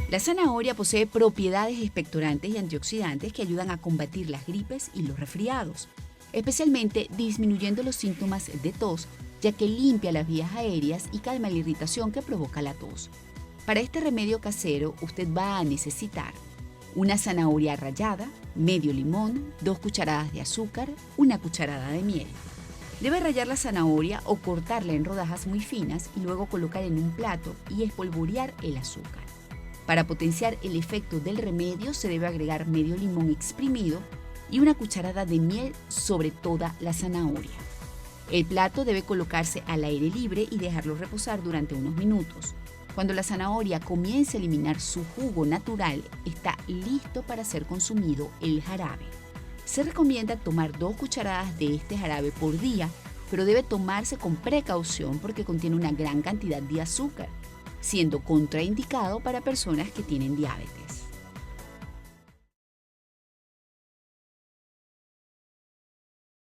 La zanahoria posee propiedades expectorantes y antioxidantes que ayudan a combatir las gripes y los resfriados, especialmente disminuyendo los síntomas de tos, ya que limpia las vías aéreas y calma la irritación que provoca la tos. Para este remedio casero, usted va a necesitar una zanahoria rallada, medio limón, 2 cucharadas de azúcar, 1 cucharada de miel. Debe rallar la zanahoria o cortarla en rodajas muy finas y luego colocar en un plato y espolvorear el azúcar. Para potenciar el efecto del remedio se debe agregar medio limón exprimido y 1 cucharada de miel sobre toda la zanahoria. El plato debe colocarse al aire libre y dejarlo reposar durante unos minutos. Cuando la zanahoria comience a eliminar su jugo natural, está listo para ser consumido el jarabe. Se recomienda tomar 2 cucharadas de este jarabe por día, pero debe tomarse con precaución porque contiene una gran cantidad de azúcar, siendo contraindicado para personas que tienen diabetes.